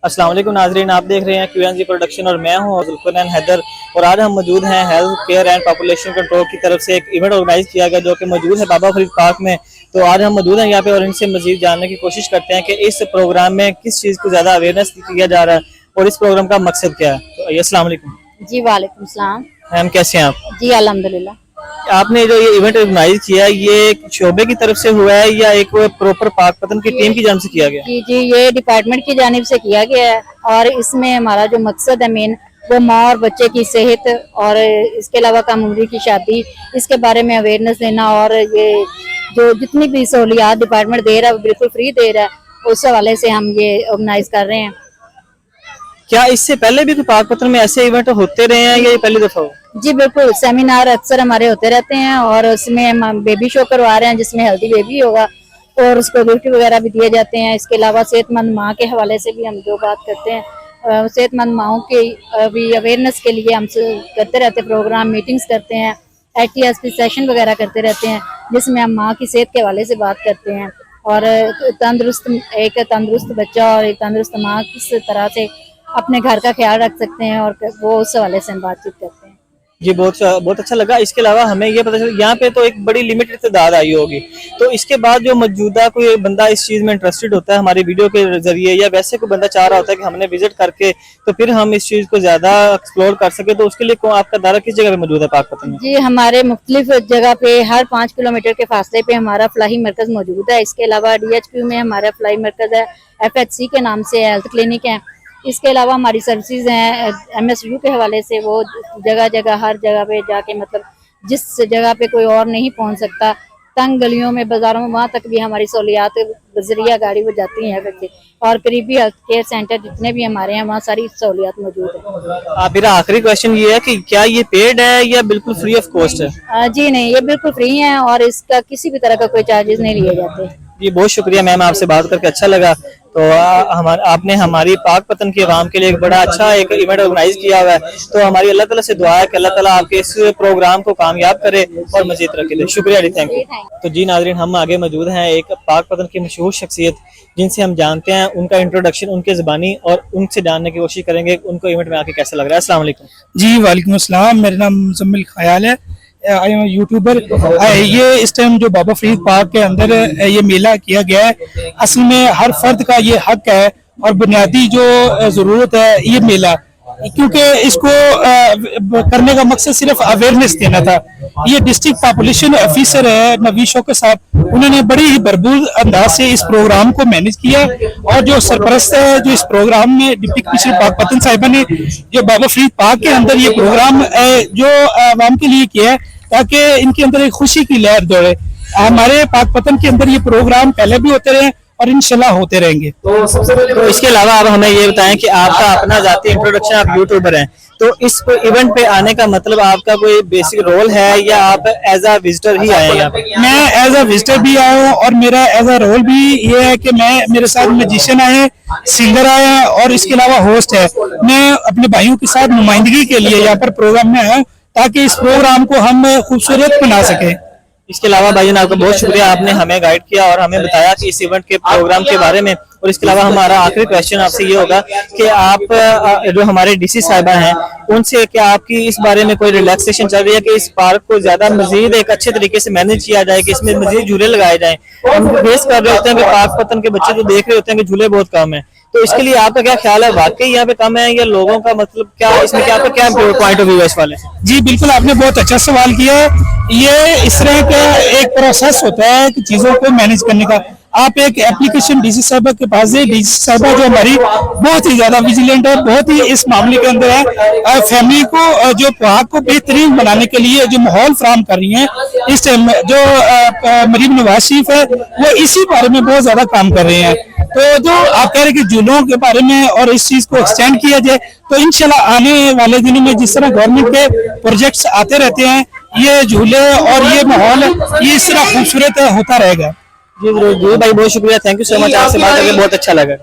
अस्सलाम वालेकुम नाजरीन, आप देख रहे हैं QNZ प्रोडक्शन और मैं हूं जुल्फरनैन हैदर। और आज हम मौजूद हैं health care and population control की तरफ से एक इवेंट ऑर्गेनाइज किया गया जो कि मौजूद है बाबा फरीद पार्क में। तो आज हम मौजूद हैं यहाँ पे और इनसे मजीद जानने की कोशिश करते हैं कि इस प्रोग्राम में किस चीज़ को ज़्यादा अवेयरनेस किया जा रहा है और इस प्रोग्राम का मकसद क्या है। तो अस्सलाम वालेकुम जी वालेकुम सलाम। मैम, कैसे हैं आप? जी अल्हम्दुलिल्लाह। आपने जो ये इवेंट ऑर्गेनाइज किया है ये एक शोबे की तरफ से हुआ है या एक प्रॉपर पाक पतन की टीम की जानिब से किया गया? जी जी, ये डिपार्टमेंट की जानिब से किया गया है और इसमें हमारा जो मकसद है मेन वो माँ और बच्चे की सेहत और इसके अलावा कम उम्र की शादी, इसके बारे में अवेयरनेस देना। और ये जो जितनी भी सहूलियात डिपार्टमेंट दे रहा है वो बिल्कुल फ्री दे रहा है, उस हवाले से हम ये ऑर्गेनाइज कर रहे हैं। क्या इससे पहले भी कोई पाक पतन में ऐसे इवेंट होते रहे हैं या ये पहली दफा हो? जी बिल्कुल, सेमिनार अक्सर हमारे होते रहते हैं और उसमें हम बेबी शो करवा रहे हैं जिसमें हेल्दी बेबी होगा और उसको गिफ्ट वगैरह भी दिए जाते हैं। इसके अलावा सेहतमंद माँ के हवाले से भी हम जो बात करते हैं, सेहतमंद माओं के भी अवेयरनेस के लिए हम करते रहते प्रोग्राम, मीटिंग्स करते हैं, HTS सेशन वगैरह करते रहते हैं जिसमें हम माँ की सेहत के हवाले से बात करते हैं और एक तंदुरुस्त बच्चा और एक तंदुरुस्त माँ किस तरह से अपने घर का ख्याल रख सकते हैं और वो उस हवाले से हम बातचीत करते हैं। जी, बहुत अच्छा लगा। इसके अलावा हमें ये पता चला यहाँ पे तो एक बड़ी लिमिटेड तादाद आई होगी, तो इसके बाद जो मौजूदा कोई बंदा इस चीज़ में इंटरेस्टेड होता है हमारी वीडियो के जरिए या वैसे कोई बंदा चाह रहा होता है कि हमने विजिट करके तो फिर हम इस चीज़ को ज़्यादा एक्सप्लोर कर सके, तो उसके लिए आपका दायरा किस जगह पे मौजूद है पाक पतन में? जी, हमारे मुख्तलिफ जगह पे हर 5 किलोमीटर के फासले पे हमारा फलाही मरकज मौजूद है। इसके अलावा DHQ में हमारा फलाही मरकज है, FHC के नाम से हेल्थ क्लिनिक है। इसके अलावा हमारी सर्विसेज हैं MSU के हवाले से, वो जगह जगह हर जगह पे जाके मतलब जिस जगह पे कोई और नहीं पहुंच सकता, तंग गलियों में, बाजारों में, वहां तक भी हमारी सहूलियात बजरिया गाड़ी वो जाती हैं बच्चे। और करीबी हेल्थ केयर सेंटर जितने भी हमारे हैं वहाँ सारी सहूलियात मौजूद है। मेरा आखिरी क्वेश्चन ये है कि क्या ये पेड है या बिल्कुल फ्री ऑफ कॉस्ट है? जी नहीं, ये बिल्कुल फ्री है और इसका किसी भी तरह का कोई चार्जेस नहीं लिए जाते। जी, बहुत शुक्रिया मैम, आपसे बात करके अच्छा लगा। तो आपने हमारी पाक पतन की आवाम के लिए एक बड़ा अच्छा एक इवेंट ऑर्गेनाइज किया हुआ है, तो हमारी अल्लाह ताला से दुआ है कि अल्लाह ताला आपके इस प्रोग्राम को कामयाब करे और मजीद तरक्की दे। शुक्रिया जी, थैंक यू। तो जी नाजरीन, हम आगे मौजूद हैं एक पाक पतन की मशहूर शख्सियत जिनसे हम जानते हैं उनका इंट्रोडक्शन उनके ज़बानी और उनसे जानने की कोशिश करेंगे उनको इवेंट में आके कैसा लग रहा है। अस्सलाम वालेकुम। जी वालेकुम अस्सलाम, मेरा नाम मुजम्मिल ख्याल है, आई एम यूट्यूबर। ये इस टाइम जो बाबा फरीद पार्क के अंदर ये मेला किया गया है, असल में हर फर्द का ये हक है और बुनियादी जो ज़रूरत है ये मेला, क्योंकि इसको करने का मकसद सिर्फ अवेयरनेस देना था। ये डिस्ट्रिक्ट पॉपुलेशन ऑफिसर है नवीद शौकत साहब, उन्होंने बड़ी ही भरपूर अंदाज से इस प्रोग्राम को मैनेज किया और जो सरपरस्त है जो इस प्रोग्राम में डिप्टी कमिश्नर पाक पतन साहिबा ने जो बाबा फरीद पार्क के अंदर ये प्रोग्राम जो आवाम के लिए किया है ताकि इनके अंदर एक खुशी की लहर दौड़े। हमारे पाक पतन के अंदर ये प्रोग्राम पहले भी होते रहे और इंशाल्लाह होते रहेंगे। तो इसके अलावा आप हमें ये बताएं कि आपका अपना जाती इंट्रोडक्शन, आप यूट्यूबर हैं, तो इस इवेंट पे आने का मतलब आपका कोई बेसिक रोल है या आप एज अ विजिटर ही आए हैं यहाँ पे? मैं एज अ विजिटर भी आया हूँ और मेरा एज अ रोल भी ये है कि मैं मेरे साथ म्यूजिशियन आए हैं, सिंगर आए हैं और इसके अलावा होस्ट है। मैं अपने भाइयों के साथ नुमाइंदगी के लिए यहाँ पर प्रोग्राम में आया हूँ ताकि इस प्रोग्राम को हम खूबसूरत बना सके। इसके अलावा भाईजान आपका बहुत शुक्रिया, आपने हमें गाइड किया और हमें बताया कि इस इवेंट के प्रोग्राम के बारे में। और इसके अलावा हमारा आखिरी क्वेश्चन आपसे ये होगा कि आप जो हमारे DC साहिबा हैं उनसे क्या आपकी इस बारे में कोई रिलैक्सेशन चल रही है कि इस पार्क को ज्यादा मजीद एक अच्छे तरीके से मैनेज किया जाए, कि इसमें मजीद झूले लगाए जाएं? हम फेस कर रहे होते हैं कि पाक पतन के बच्चे तो देख रहे होते हैं कि झूले बहुत कम है, तो इसके लिए आपका क्या ख्याल है? वाकई यहाँ पे कम है या लोगों का मतलब क्या इसमें क्या आपका क्या पॉइंट ऑफ व्यू है इस वाले से? जी बिल्कुल, आपने बहुत अच्छा सवाल किया है। ये इस तरह का एक प्रोसेस होता है कि चीजों को मैनेज करने का। आप एक एप्लीकेशन DC साहबा के पास है, DC साहबा जो हमारी बहुत ही ज्यादा विजिलेंट है, बहुत ही इस मामले के अंदर है। फैमिली को जो पार्क को बेहतरीन बनाने के लिए जो माहौल फराहम कर रही है, इस टाइम जो मरीम नवाज शरीफ है वो इसी बारे में बहुत ज्यादा काम कर रहे हैं। तो जो आप कह रहे हैं कि झूलों के बारे में और इस चीज को एक्सटेंड किया जाए, तो इंशाल्लाह आने वाले दिनों में जिस तरह गवर्नमेंट के प्रोजेक्ट्स आते रहते हैं, ये झूले और ये माहौल ये इस तरह खूबसूरत होता रहेगा। जी जी भाई, बहुत शुक्रिया, थैंक यू सो मच, आपसे बात करके बहुत अच्छा लगा।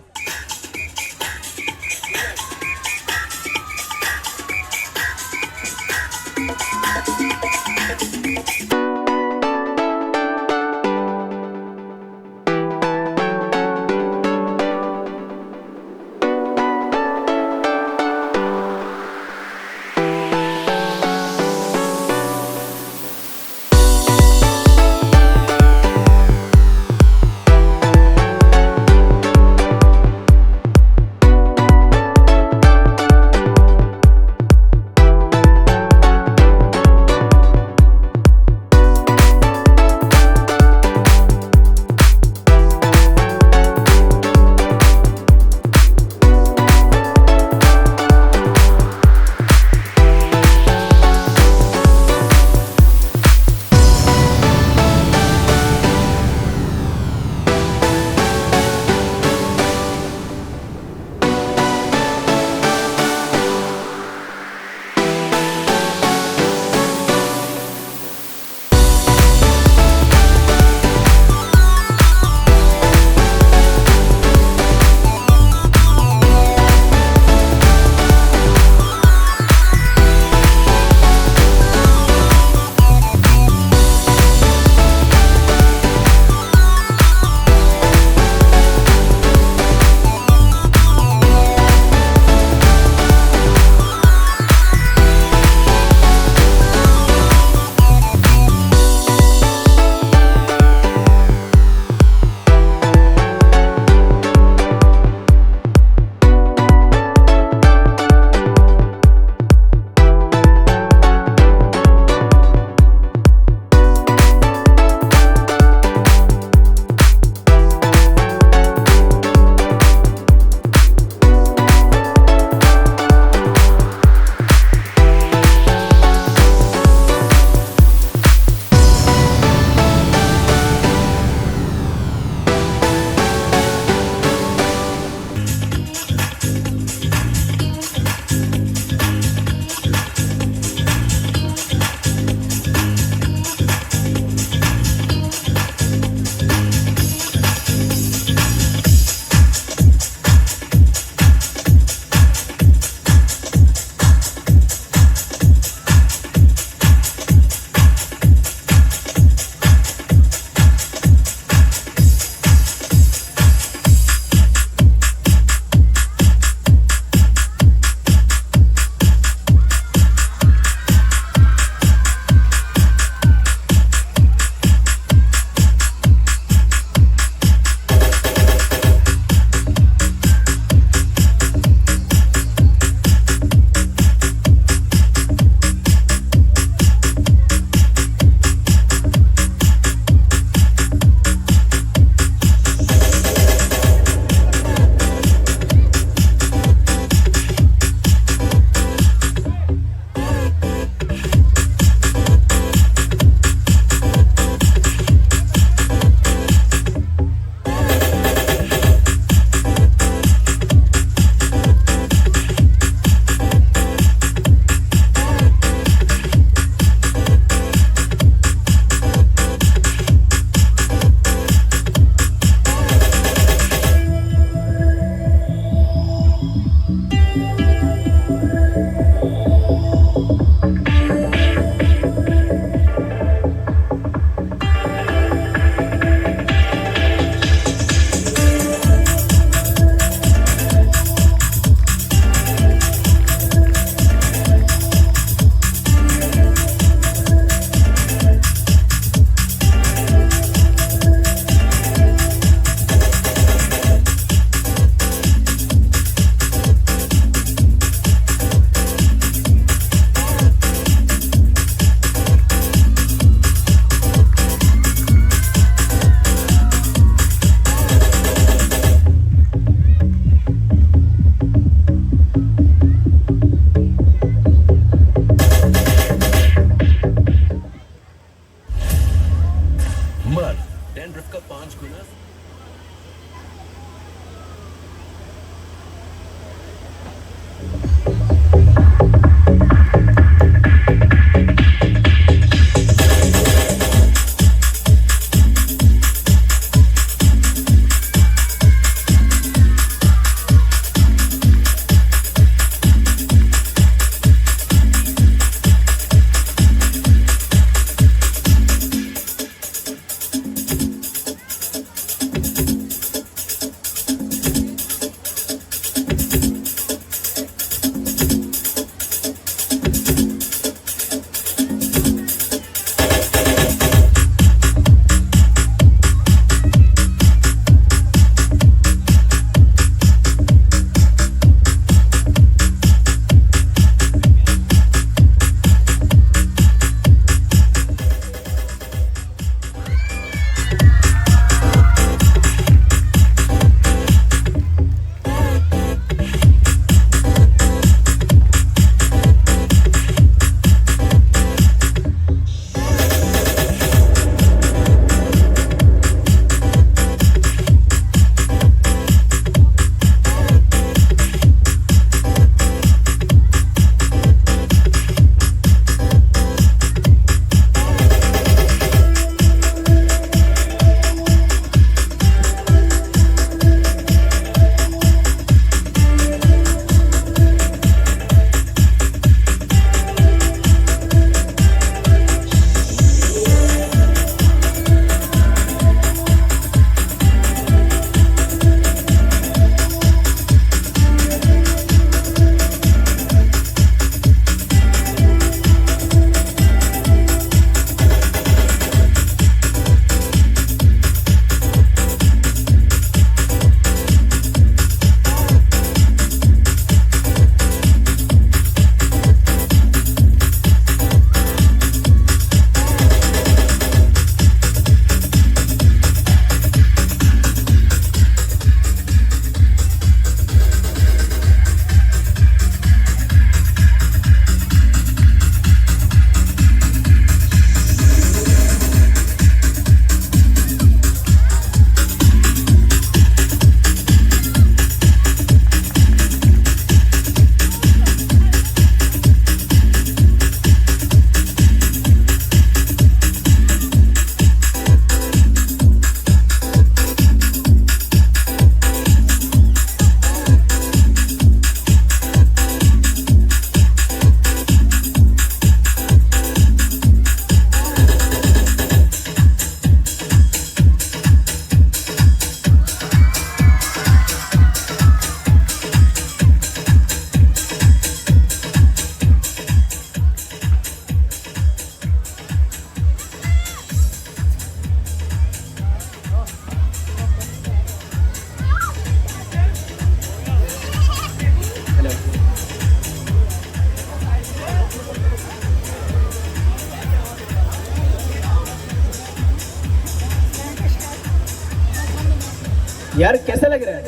यार कैसा लग रहा है?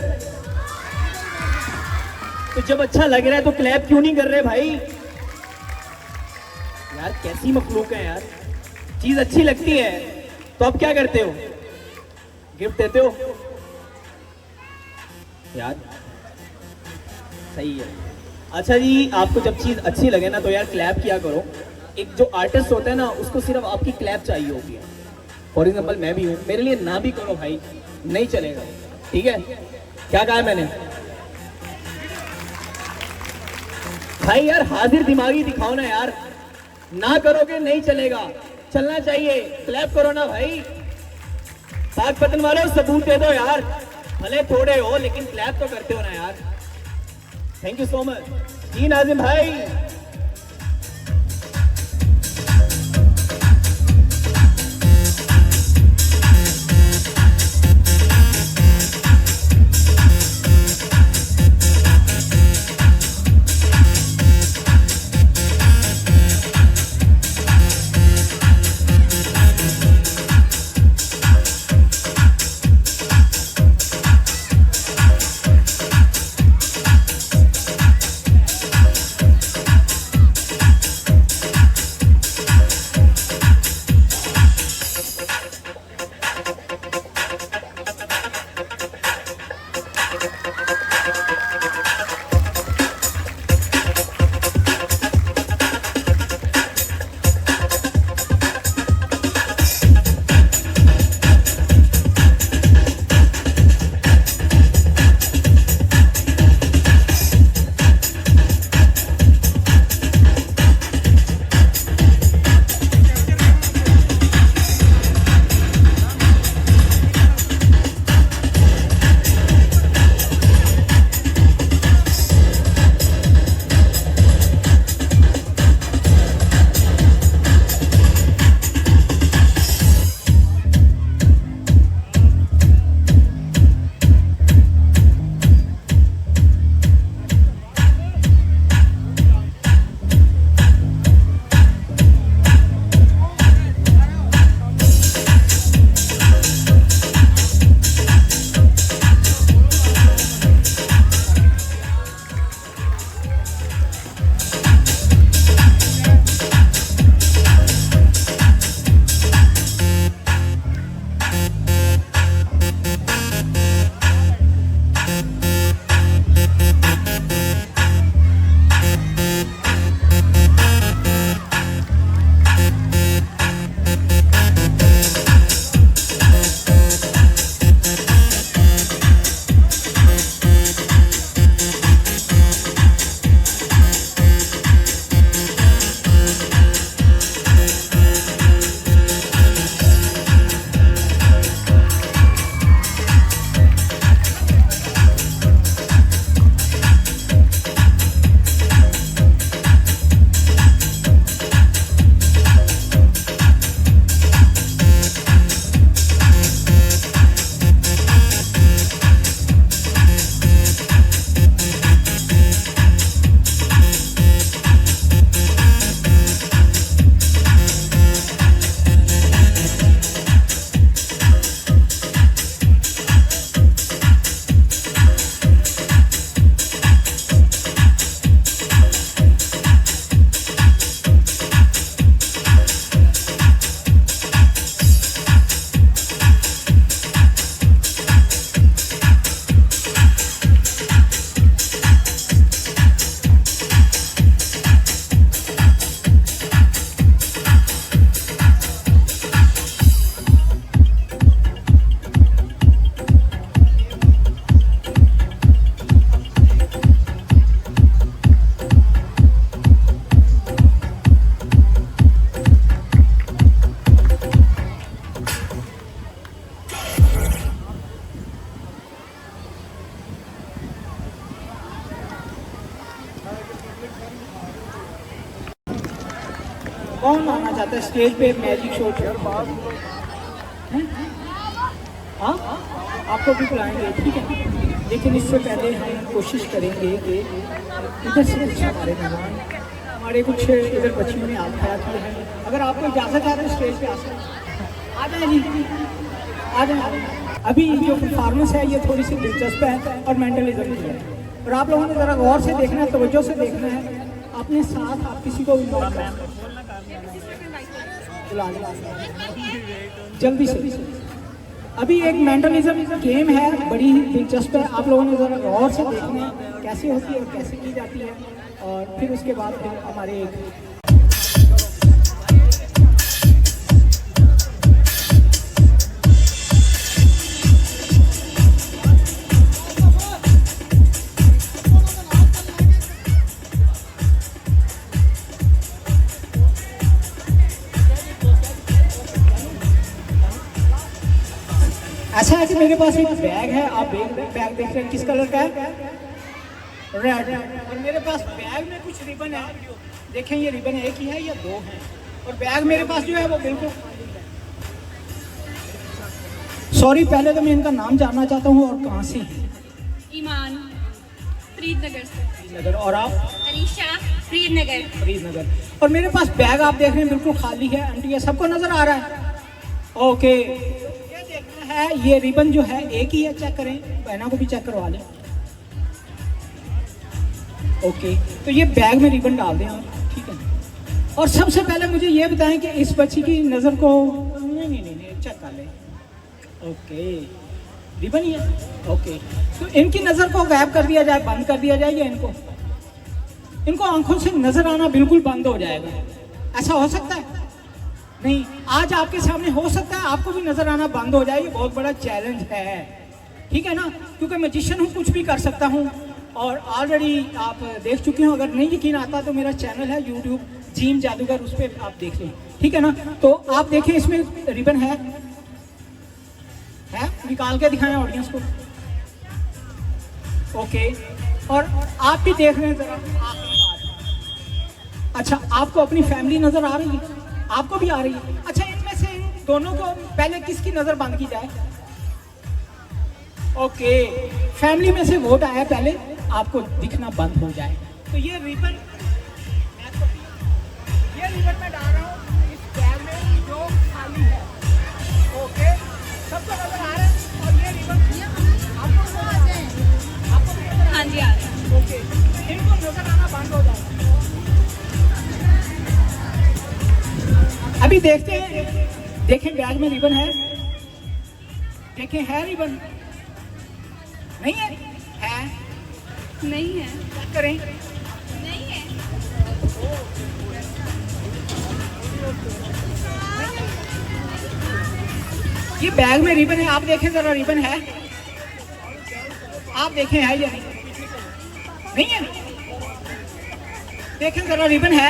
तो जब अच्छा लग रहा है तो क्लैप क्यों नहीं कर रहे भाई? यार कैसी मखलूक है यार, चीज अच्छी लगती है तो आप क्या करते हो? गिफ्ट देते हो यार, सही है। अच्छा जी, आपको जब चीज अच्छी लगे ना तो यार क्लैप किया करो। एक जो आर्टिस्ट होता है ना उसको सिर्फ आपकी क्लैप चाहिए होगी है। फॉर एग्जाम्पल मैं भी हूँ, मेरे लिए ना भी करो भाई, नहीं चलेगा, ठीक है? क्या कहा है मैंने भाई? यार हाजिर दिमागी दिखाओ ना यार, ना करोगे नहीं चलेगा, चलना चाहिए, क्लैप करो ना भाई। पाक पतन वालों सबूत दे दो यार, भले थोड़े हो लेकिन क्लैप तो करते हो ना यार। थैंक यू सो मच जी नाजिम भाई। कौन आना चाहता है स्टेज पे मैजिक शो पर? हाँ, आपको भी बुलाएंगे, ठीक है, लेकिन इससे पहले हम कोशिश करेंगे कि इधर से कुछ हमारे मेहमान, हमारे कुछ इधर बच्चियों ने आप खड़ा किया है, अगर आपको इजाज़त है तो स्टेज पे आ सकते, आ जाए जी, आ जाए। अभी जो परफॉर्मेंस है ये थोड़ी सी दिलचस्प है और मेंटलिज्म भी है, और आप लोगों ने ज़रा गौर से देखना है, तवज्जो से देखना है। अपने साथ आप किसी को इन्वॉल्व जल्दी से। अभी एक मेंटलिज्म गेम है, बड़ी ही दिलचस्प है, आप लोगों ने ज़रा गौर से देखना है कैसे होती है और कैसे की जाती है, और फिर उसके बाद फिर हमारे एक ऐसा है कि मेरे पास एक बैग है, आप बैग देख रहे हैं, किस कलर का है? रेड। और मेरे पास बैग में कुछ रिबन है, देखें ये रिबन एक ही है या दो है, और बैग मेरे पास जो है वो बिल्कुल, सॉरी पहले तो मैं इनका नाम जानना चाहता हूँ और कहाँ से हैं? ईमान फरीदनगर से। फरीदनगर। और आप? अरीशा फरीदनगर। फरीदनगर। और मेरे पास बैग आप देख रहे हैं बिल्कुल खाली है, आंटी ये सबको नजर आ रहा है? ओके, ये देखना है, ये रिबन जो है एक ही है, चेक करें, बहना को भी चेक करवा लें। ओके, तो ये बैग में रिबन डाल दें आप, ठीक है। और सबसे पहले मुझे ये बताएं कि इस बच्ची की नज़र को नहीं चेक कर लें। ओके, रिबन ही है। ओके, तो इनकी नज़र को गायब कर दिया जाए, बंद कर दिया जाए, या इनको आंखों से नज़र आना बिल्कुल बंद हो जाएगा, ऐसा हो सकता है? नहीं, आज आपके सामने हो सकता है आपको भी नज़र आना बंद हो जाए, ये बहुत बड़ा चैलेंज है, ठीक है ना, क्योंकि मैजिशियन हूँ, कुछ भी कर सकता हूँ। और ऑलरेडी आप देख चुके हो, अगर नहीं यकीन आता तो मेरा चैनल है यूट्यूब जीम जादूगर, उस पर आप देख लें, ठीक है ना। तो आप देखें, इसमें रिबन है, निकाल के दिखाएं ऑडियंस को। ओके, और आप भी देख रहे हैं जरा, अच्छा आपको अपनी फैमिली नजर आ रही है? आपको भी आ रही है? अच्छा, इनमें से इन दोनों को पहले किसकी नजर बंद की जाए? ओके, फैमिली में से वोट आया, पहले आपको दिखना बंद हो जाए। तो ये रिबन मैं डाल रहा हूँ इस बैग में जो खाली है। ओके, सबको नजर आ रहा है, और ये रिबन आपको हाँ जी आ रहा है। ओके, इनको नजर आना बंद हो जाए। अभी देखते हैं, देखें बैग में रिबन है, देखें है रिबन? नहीं है? है? नहीं है। चेक करें। नहीं है। ये बैग में रिबन है, आप देखें जरा, रिबन है? आप देखें है या नहीं? नहीं है? देखें जरा, रिबन है?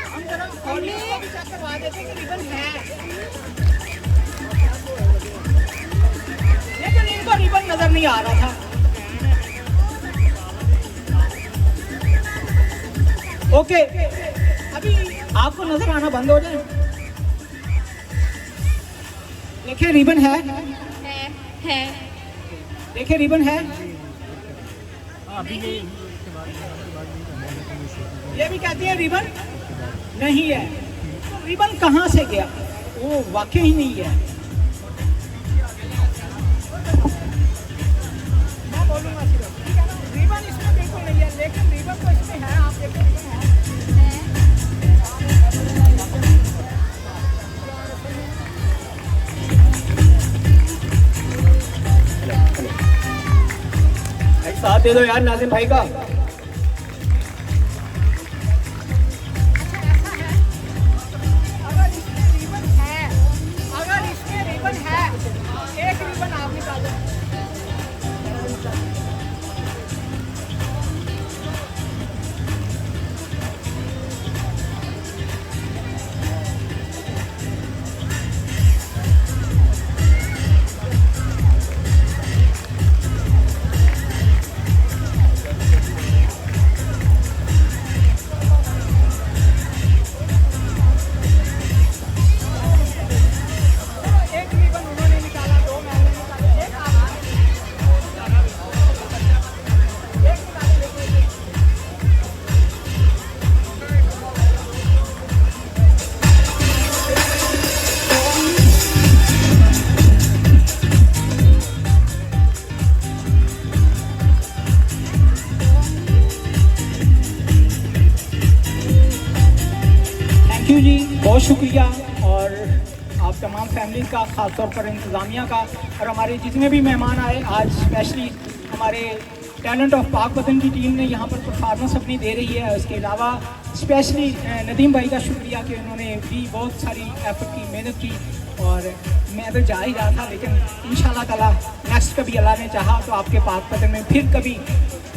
हम जरा ऑडियंस को भी चेक करवा देते हैं कि रिबन है, लेकिन इनको रिबन नजर नहीं आ रहा था। ओके, अभी आपको नजर आना बंद हो जाए। देखिए रिबन है? है। देखिए रिबन है? ये भी कहती है रिबन नहीं है। तो रिबन कहाँ से गया? वो वाकई ही नहीं है। मैं बोलूँगा सिर्फ, ठीक है ना, रिबन इसमें बिल्कुल नहीं है, लेकिन रिबन तो इसमें है, आप देखो रिबन है। साथ दे दो यार नाजिम भाई का। अगर इसमें रिबन है, एक रिबन आप निकालो। यू जी, बहुत शुक्रिया, और आप तमाम फैमिली का, ख़ासतौर पर इंतज़ामिया का, और हमारे जितने भी मेहमान आए आज, स्पेशली हमारे टैलेंट ऑफ पाकपतन की टीम ने यहाँ पर परफॉर्मेंस अपनी दे रही है। उसके अलावा स्पेशली नदीम भाई का शुक्रिया कि उन्होंने भी बहुत सारी एफर्ट की, मेहनत की, और मैं तो जा ही रहा था, लेकिन इंशाल्लाह ताला नेक्स्ट कभी अल्लाह ने चाहा तो आपके पाकपतन में फिर कभी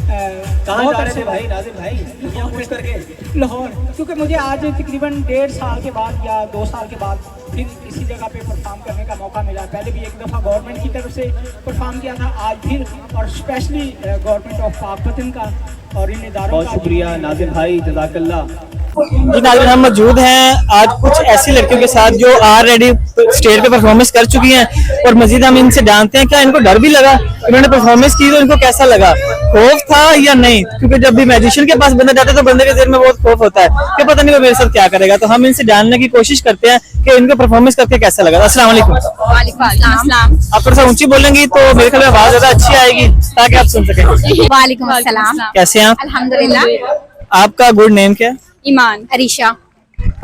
कहाँ जा रहे थे भाई नाजिम भाई, यहाँ पूछ करके? लाहौर, क्योंकि मुझे आज तकरीबन 1.5 साल के बाद या 2 साल के बाद फिर इसी जगह पे परफॉर्म करने का मौका मिला। पहले भी एक दफ़ा गवर्नमेंट की तरफ से परफॉर्म किया था, आज फिर, और स्पेशली गवर्नमेंट ऑफ पाकपतन का और इन इदारों बहुत का। शुक्रिया नाजिम भाई, जज़ाकल्लाह। जी नाज़रीन, हम मौजूद हैं आज कुछ ऐसी लड़कियों के साथ जो ऑलरेडी स्टेज पे परफॉर्मेंस कर चुकी हैं, और मजीद हम इनसे जानते हैं क्या इनको डर भी लगा, इन्होंने परफॉर्मेंस की तो इनको कैसा लगा, खौफ था या नहीं, क्योंकि जब भी मैजिशियन के पास बंदा जाता है तो बंदे के दिल में बहुत खौफ होता है कि पता नहीं वो मेरे साथ क्या करेगा। तो हम इनसे जानने की कोशिश करते हैं कि इनको परफॉर्मेंस करके कैसा लगा। अस्सलाम वालेकुम। आप थोड़ा सा ऊंची बोलेंगी तो मेरे ख्याल में आवाज ज्यादा अच्छी आएगी ताकि आप सुन सकें। वालेकुम अस्सलाम। कैसे हैं आप? अल्हम्दुलिल्लाह। आपका गुड नेम क्या है? ईमान, अरीशा।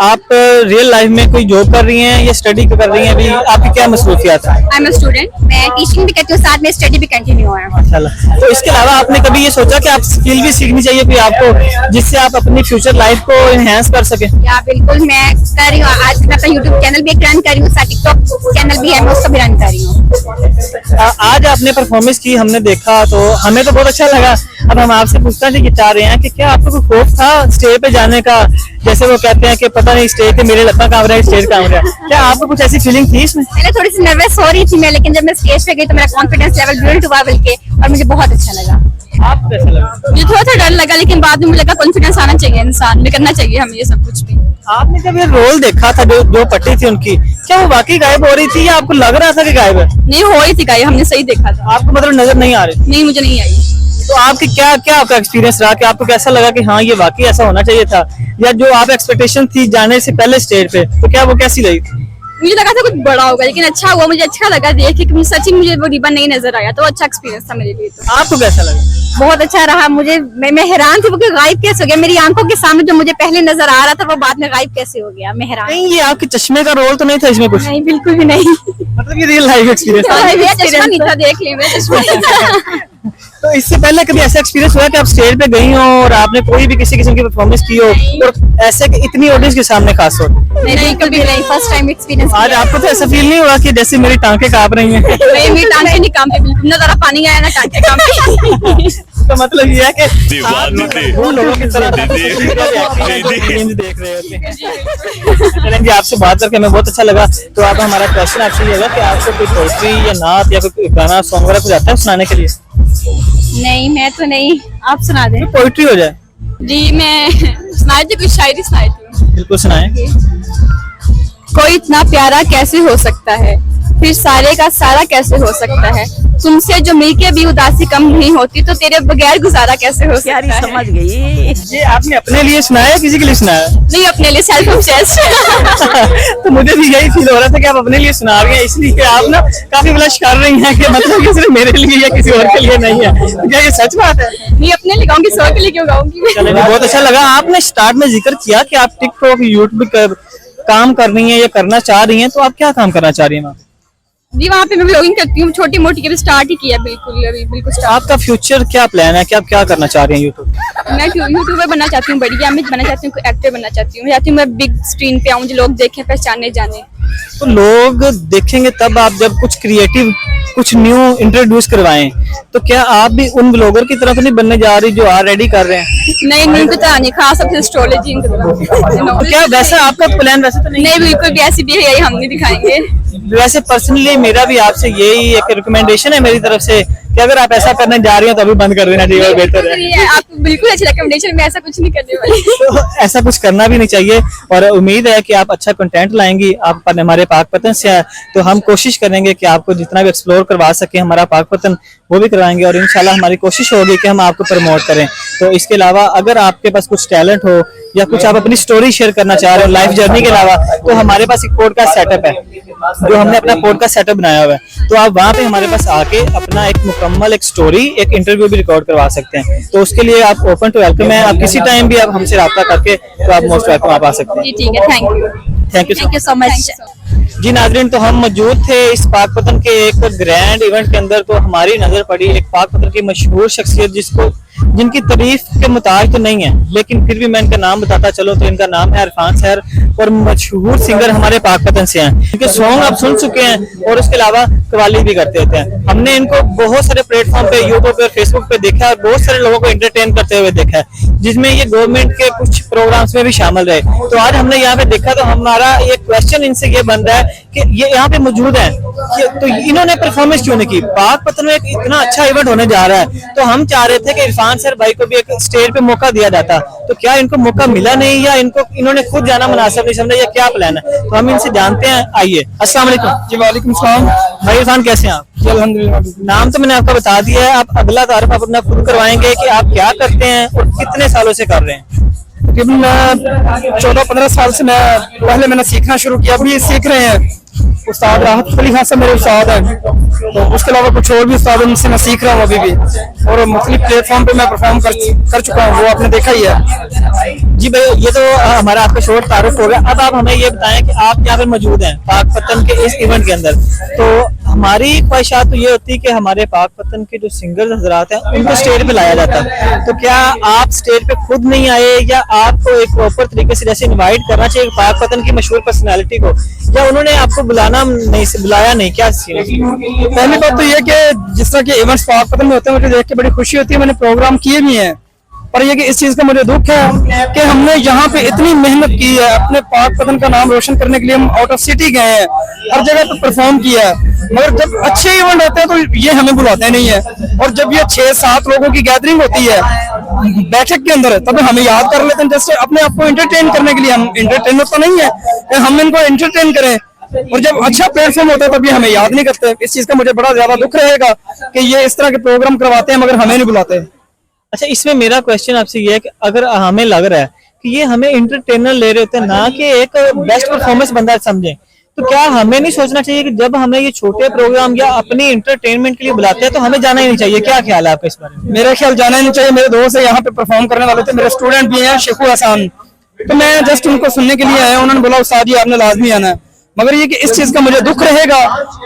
आप रियल लाइफ में कोई जॉब कर रही हैं या स्टडी कर रही हैं? अभी आपकी क्या मसरूफियात है? आई एम अ स्टूडेंट, मैं टीचिंग भी करती हूँ, साथ में स्टडी भी कंटिन्यू है। माशाल्लाह। तो इसके अलावा आपने कभी ये सोचा कि आप स्किल भी सीखनी चाहिए कोई आपको, जिससे आप अपनी फ्यूचर लाइफ को एनहेंस कर सकें? या बिल्कुल, मैं कर रही हूँ, आज मैं अपना यूट्यूब चैनल भी रन कर रही हूँ, साथ टिकटॉक चैनल भी है, मैं उसको भी रन कर रही हूँ। आज आपने परफॉर्मेंस की, हमने देखा तो हमें तो बहुत अच्छा लगा। अब हम आपसे पूछना चाह रहे हैं कि क्या आपको कोई खौफ था स्टेज पे जाने का? जैसे वो कहते हैं कि पता नहीं स्टेज पे मेरे लत्ता काम रहा है, स्टेज काम रहा है, क्या आपको कुछ ऐसी फीलिंग थी इसमें? पहले थोड़ी सी नर्वस हो रही थी मैं, लेकिन जब मैं स्टेज पे गई तो मेरा कॉन्फिडेंस लेवल बिल्ड हुआ बल्कि, और मुझे बहुत अच्छा लगा। आपको कैसा लगा? मुझे थोड़ा सा डर लगा, लेकिन बाद में मुझे लगा कॉन्फिडेंस आना चाहिए इंसान में, करना चाहिए हमें ये सब कुछ भी। आपने जब ये रोल देखा था, जो पट्टी थी उनकी, क्या वो वाकई गायब हो रही थी या आपको लग रहा था कि गायब है? नहीं, हो रही थी गायब, हमने सही देखा था। आपको मतलब नजर नहीं आ रही थी? नहीं, मुझे नहीं आई। तो आपकी क्या आपका एक्सपीरियंस रहा कि आपको कैसा लगा कि हाँ ये वाकई ऐसा होना चाहिए था, या जो आप एक्सपेक्टेशन थी जाने से पहले स्टेज पे, तो क्या वो कैसी लगी? मुझे लगा था कुछ बड़ा होगा, लेकिन अच्छा हुआ, मुझे अच्छा लगा देख के, सच ही मुझे वो रिबन नहीं नजर आया, तो अच्छा एक्सपीरियंस था मेरे लिए। तो आपको कैसा लगा? बहुत अच्छा रहा मुझे। मैं हैरान थी वो कि गायब कैसे हो गया मेरी आंखों के सामने, जो मुझे पहले नजर आ रहा था वो बाद में गायब कैसे हो गया, मैं हैरान। नहीं, ये आपके चश्मे का रोल तो नहीं था इसमें कुछ? नहीं, बिल्कुल भी नहीं। मतलब ये रियल लाइफ एक्सपीरियंस था? मेरा चश्मा नहीं था, देख लिया मेरा चश्मा। तो इससे पहले कभी ऐसा एक्सपीरियंस हुआ कि आप स्टेज पे गई हो और आपने कोई भी किसी किस्म की परफॉर्मेंस की हो, और ऐसे कि इतनी ऑडियंस के सामने खास हो? नहीं, बिल्कुल भी नहीं, फर्स्ट टाइम एक्सपीरियंस। आज आपको तो ऐसा फील नहीं हुआ कि जैसे मेरी टांकें कांप रही हैं? नहीं, मेरी टांगें नहीं कांपी बिल्कुल, ना जरा पानी आया ना टांगें कांपी। तो मतलब ये है कि दीवाने थे। वो लोगों की तरह दीदी। देख रहे होते हैं। चलें जी, आपसे बात करके हमें बहुत अच्छा लगा। तो आप हमारा क्वेश्चन आपसे ये होगा कि आपको कोई पोएट्री या नात या कोई गाना सॉन्ग वगैरह कुछ आता है सुनाने के लिए? नहीं, मैं तो नहीं, आप सुना दें। पोएट्री हो जाए। जी, मैं सुनाई थी, कुछ शायरी सुनाई थी। बिल्कुल सुनाएं। कोई इतना प्यारा कैसे हो सकता है, फिर सारे का सारा कैसे हो सकता है, तुमसे जो मिलके भी उदासी कम नहीं होती, तो तेरे बगैर गुजारा कैसे हो सकता है। समझ गई। ये आपने अपने लिए सुनाया या किसी के लिए सुनाया? नहीं, अपने लिए, सेल्फ ऑब्सेस्ड। तो मुझे भी यही फील हो रहा था कि आप अपने लिए सुना रही हैं, इसलिए आप ना काफी ब्लश कर रही हैं कि मतलब कि सिर्फ मेरे लिए या किसी और के लिए नहीं है। तो क्या ये सच बात है? नहीं, अपने लिए गाऊंगी, सौ के लिए क्यों गाऊंगी। चलिए, बहुत अच्छा लगा। आपने स्टार्ट में जिक्र किया कि आप टिकटॉक, यूट्यूब काम कर रही हैं या करना चाह रही हैं, तो आप क्या काम करना चाह रही हैं? जी, वहाँ पे मैं ब्लॉगिंग करती हूँ, छोटी मोटी के भी स्टार्ट ही किया, बिल्कुल अभी बिल्कुल स्टार्ट। आपका फ्यूचर क्या प्लान है कि आप क्या करना चाह रही हैं यूट्यूब? मैं यूट्यूबर बनना चाहती हूँ, बढ़िया मैं बनना चाहती हूँ, एक्टर बनना चाहती हूँ, चाहती हूँ मैं बिग स्क्रीन पे आऊँ, जो लोग देखें, पहचाने, जाने। तो लोग देखेंगे तब आप जब कुछ क्रिएटिव, कुछ न्यू इंट्रोड्यूस करवाएं, तो क्या आप भी उन ब्लॉगर की तरह तो नहीं बनने जा रही जो ऑलरेडी कर रहे हैं? नहीं, नहीं तो नहीं, खास अपने एस्ट्रोलॉजी तो क्या वैसा आपका प्लान वैसे तो नहीं? नहीं, बिल्कुल भी ऐसी भी है, यही हम नहीं दिखाएंगे। वैसे पर्सनली मेरा भी आपसे यही एक रिकमेंडेशन है मेरी तरफ से कि अगर आप ऐसा करने जा रही हैं तो अभी बंद कर देना चाहिए, बेहतर है। आपको बिल्कुल अच्छी रिकमेंडेशन, मैं ऐसा कुछ नहीं करने वाली। तो ऐसा कुछ करना भी नहीं चाहिए, और उम्मीद है कि आप अच्छा कंटेंट लाएंगी। आप हमारे पाकपतन से है, तो हम कोशिश करेंगे कि आपको जितना भी एक्सप्लोर करवा सके हमारा पाकपतन, वो भी करवाएंगे, और इंशाल्लाह हमारी कोशिश होगी कि हम आपको प्रमोट करें। तो इसके अलावा अगर आपके पास कुछ टैलेंट हो या कुछ आप अपनी स्टोरी शेयर करना चाह रहे हो लाइफ जर्नी के अलावा, तो हमारे पास एक पॉडकास्ट सेटअप है, जो हमने अपना पॉडकास्ट सेटअप बनाया हुआ है। तो आप वहाँ पे हमारे पास आके अपना एक मुकम्मल एक स्टोरी, एक इंटरव्यू भी रिकॉर्ड करवा सकते हैं। तो उसके लिए आप ओपन टू वेलकम है, आप किसी टाइम भी आप हमसे रब्ता करके तो आप मोस्ट वेलकम आप आ सकते जी ठीक है, थैंक यू हैं। Thank you so much. जी नाज़रीन, तो हम मौजूद थे इस पाकपतन के एक ग्रैंड इवेंट के अंदर। तो हमारी नजर पड़ी एक पाकपतन की मशहूर शख्सियत जिनकी तारीफ के मुताबिक तो नहीं है, लेकिन फिर भी मैं इनका नाम बताता चलो तो इनका नाम है इरफान सर और मशहूर सिंगर हमारे पाकपतन से हैं। इनके सॉन्ग आप सुन चुके हैं और उसके अलावा कवाली भी करते रहते हैं। हमने इनको बहुत सारे प्लेटफॉर्म पे, यूट्यूब पे, फेसबुक पे देखा और बहुत सारे लोगों को एंटरटेन करते हुए देखा है, जिसमें ये गवर्नमेंट के कुछ प्रोग्राम्स में भी शामिल रहे। तो आज हमने यहाँ पे देखा तो हमारा ये क्वेश्चन इनसे ये बन रहा है कि ये यहाँ पे मौजूद है तो इन्होंने परफॉर्मेंस क्यों नहीं की। पाकपतन में एक इतना अच्छा इवेंट होने जा रहा है, तो हम चाह रहे थे कि इरफान सर भाई को भी एक स्टेज पे मौका दिया जाता, तो क्या इनको मौका मिला नहीं या इन्होंने खुद जाना मुनासिब नहीं समझा या क्या प्लान है। तो हम इनसे जानते हैं, आइए। अस्सलाम वालेकुम। जी वालेकुम सलाम। भाई इरफान कैसे हैं आप? जी अल्हम्दुलिल्लाह। नाम तो मैंने आपका बता दिया है, आप अगला तारुफ आप अपना खुद करवाएंगे कि आप क्या करते हैं और कितने सालों से कर रहे हैं। तकरीबन मैं 14-15 साल से मैंने सीखना शुरू किया, अभी सीख रहे हैं। उस्ताद राहत अली खान साहब मेरे उस्ताद हैं, तो उसके अलावा कुछ और भी उस्ताद उनसे मैं सीख रहा हूँ अभी भी, और मुख्तलिफ प्लेटफॉर्म पे मैं परफॉर्म कर चुका हूँ, वो आपने देखा ही है। जी भाई, ये तो हमारा आपका शॉर्ट तारुफ हो गया। अब आप हमें ये बताएं कि आप यहाँ पे मौजूद हैं पाकपतन के इस इवेंट के अंदर, तो हमारी ख्वाहिशात तो ये होती है कि हमारे पाकपतन के जो सिंगर हजरात हैं उनको स्टेज पे लाया जाता है। तो क्या आप स्टेज पे खुद नहीं आए या आपको एक प्रॉपर तरीके से जैसे इनवाइट करना चाहिए पाकपतन की मशहूर पर्सनैलिटी को, या उन्होंने आपको बुलाया नहीं क्या सीन? पहली बात तो ये कि जिस तरह के इवेंट्स पाकपतन में होते हैं मुझे देख के बड़ी खुशी होती है, मैंने प्रोग्राम किए भी हैं, पर ये कि इस चीज का मुझे दुख है कि हमने यहाँ पे इतनी मेहनत की है, अपने पाकपतन का नाम रोशन करने के लिए हम आउट ऑफ सिटी गए हैं, हर जगह पे परफॉर्म किया है, मगर जब अच्छे इवेंट होते हैं तो ये हमें बुलाते नहीं है। और जब ये 6-7 लोगों की गैदरिंग होती है बैठक के अंदर, तब हमें याद कर लेते हैं जैसे अपने आप को एंटरटेन करने के लिए। हम एंटरटेनर तो नहीं है कि हम इनको एंटरटेन करें, और जब अच्छा प्लेटफॉर्म होता है तब ये हमें याद नहीं करते। इस चीज का मुझे बड़ा ज्यादा दुख रहेगा कि ये इस तरह के प्रोग्राम करवाते हैं मगर हमें नहीं बुलाते। अच्छा, इसमें मेरा क्वेश्चन आपसे ये है कि अगर हमें लग रहा है कि ये हमें एंटरटेनर ले रहे होते हैं ना कि एक बेस्ट परफॉर्मेंस बंदा समझे, तो क्या हमें नहीं सोचना चाहिए कि जब हमें ये छोटे प्रोग्राम या अपनी एंटरटेनमेंट के लिए बुलाते हैं तो हमें जाना ही नहीं चाहिए? क्या ख्याल है आपका इस बारे में? मेरा ख्याल जाना ही नहीं चाहिए। मेरे दोस्त यहाँ पे परफॉर्म करने वाले थे, मेरे स्टूडेंट भी हैं, शेखुल हसन, तो मैं जस्ट उनको सुनने के लिए आया, उन्होंने बोला उस्ताद जी आपने लाजमी आना है। मगर ये कि इस चीज का मुझे दुख रहेगा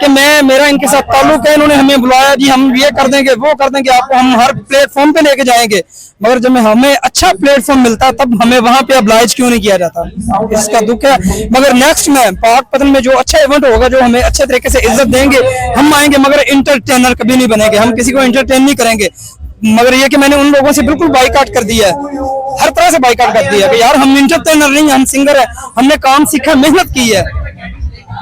कि मेरा इनके साथ ताल्लुक है, इन्होंने हमें बुलाया जी हम ये कर देंगे वो कर देंगे, आपको हम हर प्लेटफॉर्म पे लेके जाएंगे, मगर जब हमें अच्छा प्लेटफॉर्म मिलता तब हमें वहां पे अब्लाइज क्यों नहीं किया जाता, इसका दुख है। मगर नेक्स्ट में पाकपतन में जो अच्छा इवेंट होगा, जो हमें अच्छे तरीके से इज्जत देंगे, हम आएंगे, मगर इंटरटेनर कभी नहीं बनेंगे, हम किसी को इंटरटेन नहीं करेंगे। मगर ये कि मैंने उन लोगों से बिल्कुल बाइकाट कर दिया है, हर तरह से बाइकाट कर दिया है कि यार हम इंटरटेनर नहीं, हम सिंगर है, हमने काम सीखा, मेहनत की है।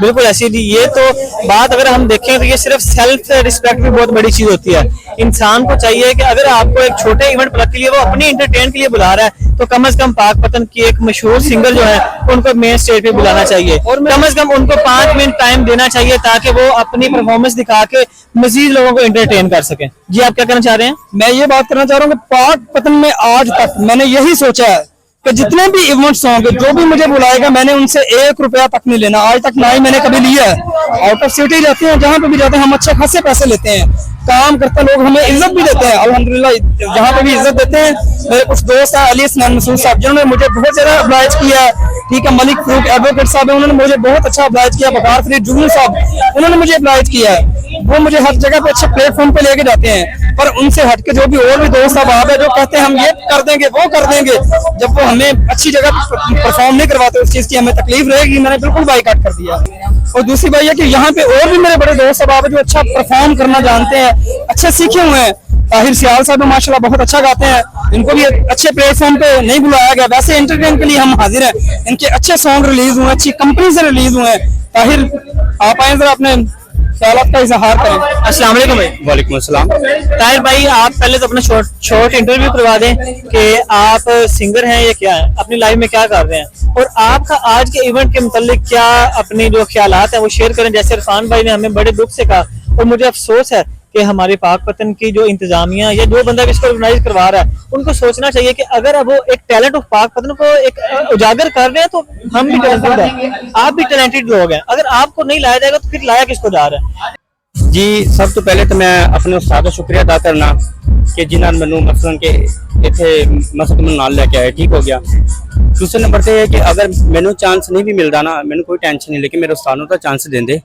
बिल्कुल ऐसी थी ये तो बात। अगर हम देखें तो ये सिर्फ सेल्फ रिस्पेक्ट भी बहुत बड़ी चीज होती है। इंसान को चाहिए कि अगर आपको एक छोटे इवेंट के लिए वो अपनी एंटरटेन के लिए बुला रहा है तो कम से कम पाकपतन की एक मशहूर सिंगर जो है उनको मेन स्टेज पे बुलाना चाहिए, और कम से कम उनको 5 मिनट टाइम देना चाहिए ताकि वो अपनी परफॉर्मेंस दिखा के मजीद लोगों को एंटरटेन कर सके। जी आप क्या कहना चाह रहे हैं? मैं ये बात करना चाह रहा हूँ कि पाकपतन में आज तक मैंने यही सोचा है कि जितने भी इवेंट्स होंगे, जो भी मुझे बुलाएगा, मैंने उनसे 1 रुपया तक नहीं लेना, आज तक ना ही मैंने कभी लिया है। आउट ऑफ सिटी जाते हैं, जहाँ पे भी जाते हैं हम अच्छे खासे पैसे लेते हैं, काम करते लोग हमें इज्जत भी देते हैं, अल्हम्दुलिल्लाह जहाँ पे भी इज्जत देते हैं। मेरे कुछ दोस्त हैं, अली हसन मसूद साहब, जिन्होंने मुझे बहुत ज्यादा अब्लाइज किया है, ठीक है, मलिक फरूक एडवोकेट साहब है, उन्होंने मुझे बहुत अच्छा अब्लाइज किया, बकार फरीद जुगनू साहब उन्होंने मुझे अब्लाइज किया है, वो मुझे हर जगह पे अच्छे प्लेटफॉर्म पे लेके जाते हैं। पर उनसे हटके जो भी और भी दोस्त साहब है जो कहते हैं हम ये कर देंगे वो कर देंगे, जब वो हमें अच्छी जगह परफॉर्म नहीं करवाते, उस चीज की हमें तकलीफ रहेगी, मैंने बिल्कुल बाइकाट कर दिया। और दूसरी बात यह कि यहाँ पे और भी मेरे बड़े दोस्त साहब है जो अच्छा परफॉर्म करना जानते हैं, अच्छे सीखे हुए हैं। ताहिर सियाल साहब माशाल्लाह बहुत अच्छा गाते हैं, इनको भी अच्छे प्लेटफॉर्म पे नहीं बुलाया गया, वैसे एंटरटेन के लिए हम हाजिर हैं। इनके अच्छे सॉन्ग रिलीज हुए, अच्छी कंपनी से रिलीज हुए हैं। ताहिर आप आए जरा अपने ख्यालात का इजहार करें। अस्सलाम वालेकुम भाई। वालेकुम अस्सलाम। ताहिर भाई आप पहले तो अपना शॉर्ट इंटरव्यू करवा दें कि आप सिंगर हैं या क्या है, अपनी लाइफ में क्या कर रहे हैं, और आपका आज के इवेंट के मुतालिक क्या अपने जो ख्यालात हैं वो शेयर करें। जैसे इरफान भाई ने हमें बड़े दुख से कहा, और मुझे अफसोस है कि हमारे पाकपतन की जो इंतजामिया या जो बंदा भी इसको ऑर्गेनाइज करवा रहा है उनको सोचना चाहिए कि अगर अब वो एक टैलेंट ऑफ पाकपतन को एक उजागर कर रहे हैं तो हम भी टैलेंटेड हैं, आप भी टैलेंटेड लोग हैं, अगर आपको नहीं लाया जाएगा तो फिर लाया किसको जा रहा है। जी सब तो पहले तो मैं अपने उस्ताद का शुक्रिया अदा करना कि जिन्होंने मैनू मसलन के इतने मसलन में नाल लेके आए, ठीक हो गया। दूसरे नंबर पे है कि अगर मैनू चांस नहीं भी मिलता ना, मैनू कोई टेंशन नहीं, लेकिन मेरे उस्ताद को चांस देंदे,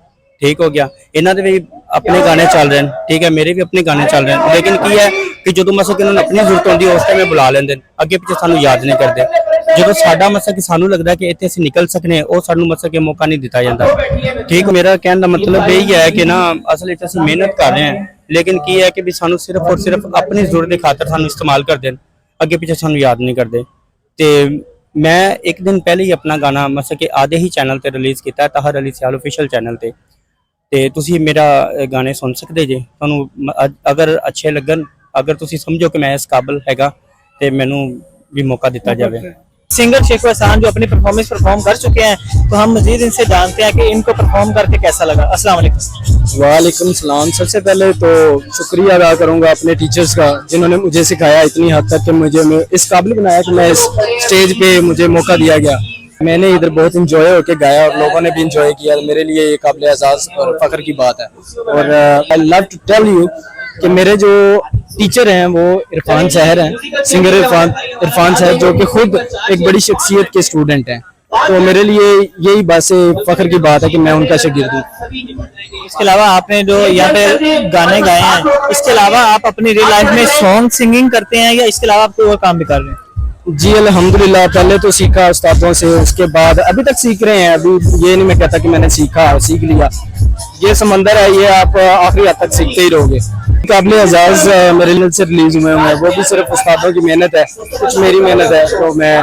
ठीक हो गया। इन्हों के भी अपने गाने चल रहे हैं, ठीक है, मेरे भी अपने गाने चल रहे हैं, लेकिन की है कि जो मसला कि इन्होंने अपनी जरूरत होती है उस टाइम बुला लेंगे, अगे पिछे सानू याद नहीं करते। जो साडा मसला कि सानू लगता कि इतने असं निकल सकने, वो सानू मसला कि मौका नहीं दिता जाता, ठीक। मेरा कहने का मतलब यही है कि ना असल असं मेहनत कर रहे हैं, लेकिन की है कि भी सानू सिर्फ और सिर्फ अपनी जरूरत की खातर सानू इस्तेमाल कर दें, अगे पिछे सानू याद नहीं करते। तो मैं एक दिन पहले ही अपना गाना मतलब कि आधे ही चैनल पर रिलीज़ किया, ताहर अली सियाल ऑफिशियल चैनल पर, तो तुसी मेरा गाने सुन सकते जे। तुहानू अगर अच्छे लगन, अगर तुसी समझो कि मैं इस काबिल हैगा, तो मैनू भी मौका दिता जाए। सिंगर शेख एहसान जो अपनी परफॉर्मेंस परफॉर्म कर चुके हैं, तो हम मजीद इनसे जानते हैं कि इनको परफॉर्म करके कैसा लगा। अस्सलाम वालेकुम। वालेकुम सलाम। सबसे पहले तो शुक्रिया अदा करूंगा अपने टीचर्स का, जिन्होंने मुझे सिखाया इतनी हद तक कि मुझे इस काबिल बनाया कि मैं इस स्टेज पे मुझे मौका दिया गया। मैंने इधर बहुत इंजॉय होके गाया और लोगों ने भी इंजॉय किया। मेरे लिए ये काबिल एहसास और फख्र की बात है। और I love to tell you कि मेरे जो टीचर हैं वो इरफान सहर हैं, सिंगर इरफान सहर, जो कि खुद एक बड़ी शख्सियत के स्टूडेंट हैं। तो मेरे लिए यही बात से फख्र की बात है कि मैं उनका शागिर्द हूँ। इसके अलावा आपने जो यहाँ पे गाने गाए हैं, इसके अलावा आप अपनी रियल लाइफ में सॉन्ग सिंगिंग करते हैं या इसके अलावा आप कोई और काम भी कर रहे हैं? जी अल्हम्दुलिल्लाह, पहले तो सीखा उस्तादों से, उसके बाद अभी तक सीख रहे हैं। अभी ये नहीं मैं कहता कि मैंने सीख लिया, ये समंदर है, ये आप आखिरी हद तक सीखते ही रहोगे। काबिल एजाज मेरे लिए से रिलीज हुए हैं, वो भी सिर्फ उस्तादों की मेहनत है, कुछ मेरी मेहनत है। तो मैं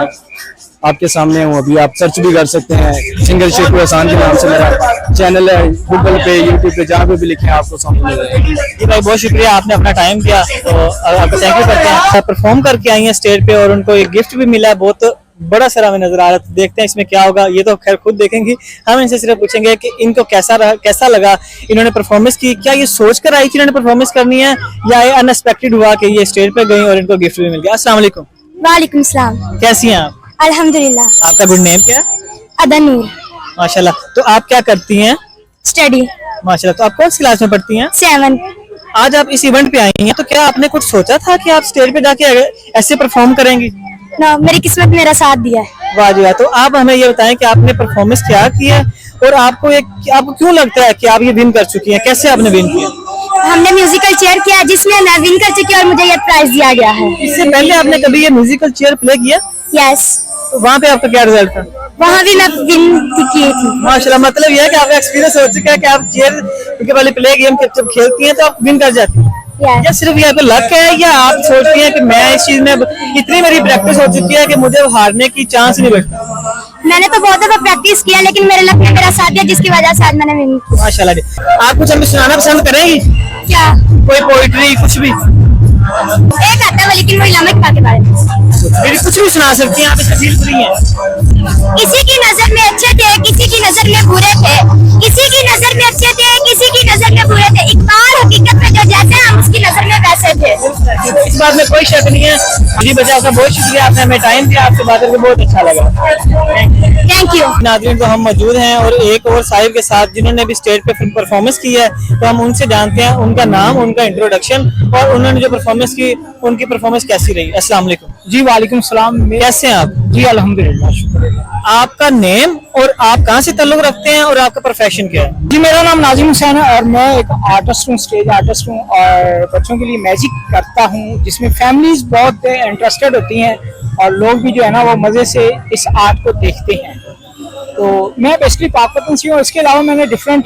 आपके सामने हूँ, अभी आप सर्च भी कर सकते हैं, सिंगर शेख एहसान के नाम से मेरा चैनल है, गूगल पे, यूट्यूब पे, जहाँ पे भी लिखे आपको सामने मिलेगा। जी भाई, बहुत शुक्रिया, आपने अपना टाइम दिया, तो आपको थैंक यू करते हैं। परफॉर्म करके आई हैं स्टेज पे और उनको एक गिफ्ट भी मिला है, बहुत बड़ा सारा हमें नजर आ रहा है। देखते हैं इसमें क्या होगा, ये तो खैर खुद देखेंगी। हम इनसे सिर्फ पूछेंगे कि इनको कैसा लगा, इन्होंने परफॉर्मेंस की, क्या ये सोच कर आई थी इन्होंने परफॉर्मेंस करनी है या ये अनएक्सपेक्टेड हुआ कि ये स्टेज पे गई और इनको गिफ्ट भी मिल गया। अस्सलाम वालेकुम। वालेकुम सलाम। कैसी हैं आप? अल्हम्दुलिल्लाह। आपका गुड नेम क्या है? अदनूर। माशाल्लाह। तो आप क्या करती हैं? स्टडी। माशाल्लाह। तो आप कौन सी क्लास में पढ़ती हैं? 7। आज आप इस इवेंट पे आई हैं, तो क्या आपने कुछ सोचा था कि आप स्टेज पे जाके ऐसे परफॉर्म करेंगी? ना, मेरी किस्मत मेरा साथ दिया है। वाह जी वाह। तो आप हमें ये बताएं कि आपने परफॉर्मेंस क्या की है और आपको क्यों लगता है कि आप ये विन कर चुकी हैं, कैसे आपने विन किया? हमने म्यूजिकल चेयर किया जिसमें मैं विन कर चुकी और मुझे ये प्राइज दिया गया है। इससे पहले आपने कभी ये म्यूजिकल चेयर प्ले किया? यस। तो वहाँ पे आपका क्या रिजल्ट था? वहाँ भी मैं विन की थी। माशाल्लाह। मतलब यह है कि आपका एक्सपीरियंस हो चुका है कि आप चेयर के वाले प्ले गेम जब खेलती हैं तो आप विन कर जाती हैं। या सिर्फ ये आपको लक है या आप सोचती हैं कि मैं इस चीज में इतनी मेरी प्रैक्टिस हो चुकी है कि मुझे हारने की चांस नहीं बचता? मैंने तो बहुत दफा प्रैक्टिस किया, लेकिन मेरे लक ने मेरा साथ दिया, जिसकी वजह से आज मैंने विन किया। माशाल्लाह जी। आप कुछ हमें सुनाना पसंद करेंगी? क्या? कोई पोइट्री, कुछ भी? एक आता है, लेकिन वो इलामा इकबाल के बारे में। मेरी कुछ भी सुना सकती हैं आप, इसमें फील फ्री हैं। किसी की नजर में अच्छे थे, किसी की नजर में बुरे थे, किसी की नजर में अच्छे थे, किसी की नजर में बुरे थे, इकबाल हकीकत में जो जैसे हम उसकी नजर में वैसे थे। इस बात में कोई शक नहीं है। जी बच्चा, आपका बहुत शुक्रिया, आपने हमें टाइम दिया, आपसे बात करके बहुत अच्छा लगा। Thank you. नाज़रीन, तो हम मौजूद हैं और एक और साहिब के साथ जिन्होंने भी स्टेज पे परफॉर्मेंस की है, तो हम उनसे जानते हैं उनका नाम, उनका इंट्रोडक्शन और उन्होंने जो परफॉर्मेंस की उनकी परफॉर्मेंस कैसी रही। अस्सलाम वालेकुम। जी वालेकुम सलाम। कैसे हैं आप? जी अल्हम्दुलिल्लाह, शुक्रिया। आपका नेम और आप कहाँ से ताल्लुक रखते हैं और आपका प्रोफेशन क्या है? जी मेरा नाम नाजिम हुसैन है और मैं एक आर्टिस्ट हूँ, स्टेज आर्टिस्ट हूँ और बच्चों के लिए मैजिक करता हूँ, जिसमें फैमिलीज बहुत इंटरेस्टेड होती हैं और लोग भी जो है ना वो मज़े से इस आर्ट को देखते हैं। तो मैं बेसिकली पाकपतन से हूँ। इसके अलावा मैंने डिफरेंट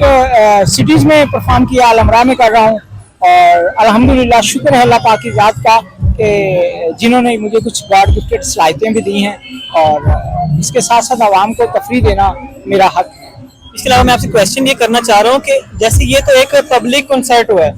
सिटीज़ में परफॉर्म किया, अलमरा में कर रहा हूँ और अल्हम्दुलिल्लाह शुक्र है अल्लाह पाक की ज़ात का कि जिन्होंने मुझे कुछ गॉड गिफ्टेड सलाहियतें भी दी हैं और इसके साथ साथ आवाम को तफरीह देना मेरा हक है। इसके अलावा मैं आपसे क्वेश्चन ये करना चाह रहा हूँ कि जैसे ये तो एक पब्लिक कंसर्ट हुआ है,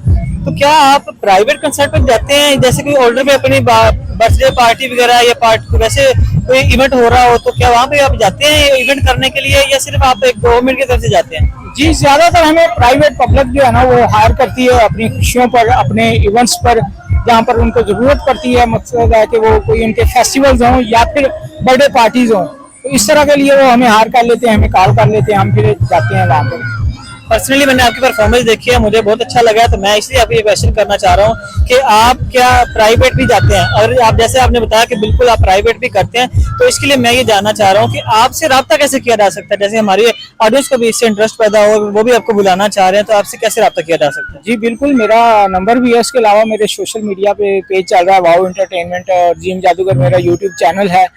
तो क्या आप प्राइवेट कंसर्ट पर जाते हैं, जैसे कोई ऑर्डर पे अपनी बर्थडे पार्टी वगैरह या पार्टी वैसे कोई इवेंट हो रहा हो, तो क्या वहाँ पे आप जाते हैं इवेंट करने के लिए या सिर्फ आप एक गवर्नमेंट की तरफ से जाते हैं? जी ज़्यादातर हमें प्राइवेट पब्लिक जो है ना वो हायर करती है अपनी खुशियों पर, अपने इवेंट्स पर, जहाँ पर उनको ज़रूरत पड़ती है। मकसद है कि वो कोई उनके फेस्टिवल्स हों या फिर बर्थडे पार्टीज हों, तो इस तरह के लिए वो हमें हायर कर लेते हैं, हमें कॉल कर लेते हैं, हम फिर जाते हैं वहाँ पर। पर्सनली मैंने आपकी परफॉर्मेंस देखी है, मुझे बहुत अच्छा लगा, तो मैं इसलिए आपको ये क्वेश्चन करना चाह रहा हूँ कि आप क्या प्राइवेट भी जाते हैं? और आप जैसे आपने बताया कि बिल्कुल आप प्राइवेट भी करते हैं, तो इसके लिए मैं ये जानना चाह रहा हूँ कि आपसे रब्ता कैसे किया जा सकता है? जैसे हमारी ऑडियंस को भी इससे इंटरेस्ट पैदा हो, वो भी आपको बुलाना चाह रहे हैं, तो आपसे कैसे रब्ता किया जा सकता है? जी बिल्कुल, मेरा नंबर भी है। इसके अलावा मेरे सोशल मीडिया पे पेज चल रहा है वाओ एंटरटेनमेंट, और जिम जादूगर मेरा यूट्यूब चैनल है,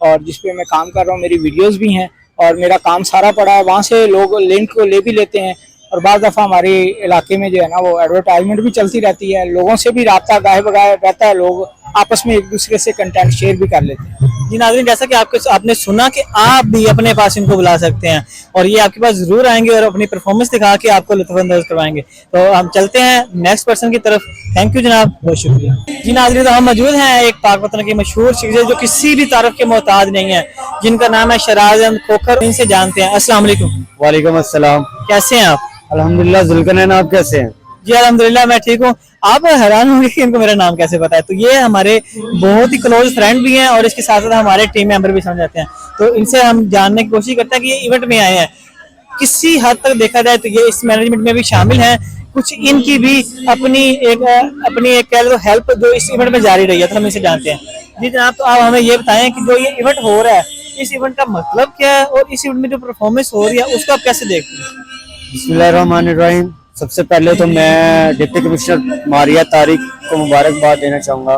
और जिस पे मैं काम कर रहा हूँ, मेरी वीडियोस भी हैं, और मेरा काम सारा पड़ा है। वहाँ से लोग लिंक को ले भी लेते हैं, और बाद दफ़ा हमारे इलाके में जो है ना वो एडवर्टाइजमेंट भी चलती रहती है, लोगों से भी रब्ता गाहे बगाहे रहता है, लोग आपस में एक दूसरे से कंटेंट शेयर भी कर लेते हैं। जी नाज़रीन, जैसा कि आपने सुना कि आप भी अपने पास इनको बुला सकते हैं और ये आपके पास जरूर आएंगे और अपनी परफॉर्मेंस दिखा के आपको लुत्फानंदोज़ करवाएंगे। तो हम चलते हैं नेक्स्ट पर्सन की तरफ। थैंक यू जनाब, बहुत शुक्रिया। जी नाज़रीन, तो हम मौजूद हैं एक पाकपतन की मशहूर शख्सियत जो किसी भी तारफ के मोहताज नहीं है, जिनका नाम है शराज अहमद खोखर। इनसे जानते हैं। अस्सलाम वालेकुम। वालेकुम अस्सलाम। कैसे हैं आप? अल्हम्दुलिल्लाह। जुल्करनैन, आप कैसे हैं? जी अल्हम्दुलिल्लाह, मैं ठीक हूँ। आप हैरान होंगे कि इनको मेरा नाम कैसे पता है। तो ये हमारे बहुत ही क्लोज फ्रेंड भी हैं और इसके साथ साथ हमारे टीम मेंबर भी समझ जाते हैं। तो इनसे हम जानने की कोशिश करते हैं कि ये इवेंट में आए हैं, किसी हद तक देखा जाए तो ये इस मैनेजमेंट में भी शामिल हैं, कुछ इनकी भी अपनी एक कह लो हेल्प जो इस इवेंट में जारी रही है। तो हम इसे जानते हैं। जी जनाब, तो आप हमें ये बताएं कि जो ये इवेंट हो रहा है, इस इवेंट का मतलब क्या है और इस इवेंट में जो परफॉर्मेंस हो रही है उसको आप कैसे देखते हैं? बिस्मिल्लाहिर्रहमानिर्रहीम। सबसे पहले तो मैं डिप्टी कमिश्नर मारिया तारिक को मुबारकबाद देना चाहूँगा